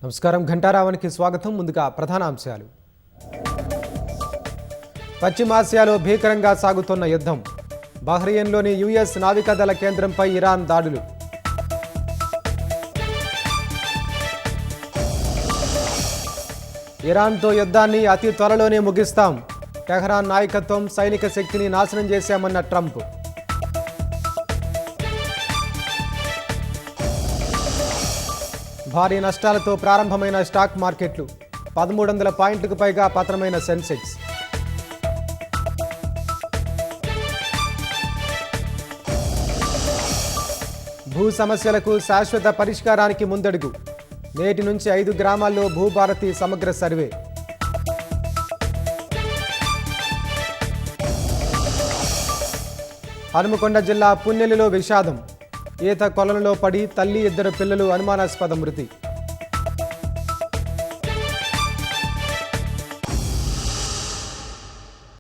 నమస్కారం ఘంటారావానికి స్వాగతం. ముందుగా ప్రధాన అంశాలు. పశ్చిమాసియాలో భీకరంగా సాగుతున్న యుద్ధం. బహ్రెయిన్లోని యుఎస్ నావికాదళ కేంద్రంపై ఇరాన్ దాడులు. ఇరాన్తో యుద్ధాన్ని అతి త్వరలోనే ముగిస్తాం. టెహ్రాన్ నాయకత్వం సైనిక శక్తిని నాశనం చేశామన్న ట్రంప్. భారీ నష్టాలతో ప్రారంభమైన స్టాక్ మార్కెట్లు. 1300 పాయింట్లకు పైగా పతనమైన సెన్సెక్స్. భూ సమస్యలకు శాశ్వత పరిష్కారానికి ముందడుగు. నేటి నుంచి 5 గ్రామాల్లో భూభారతి సమగ్ర సర్వే. హనుమకొండ జిల్లా పున్నెల్లిలో విషాదం. ఈత కొలనులో పడి తల్లి 2 పిల్లలు అనుమానాస్పద మృతి.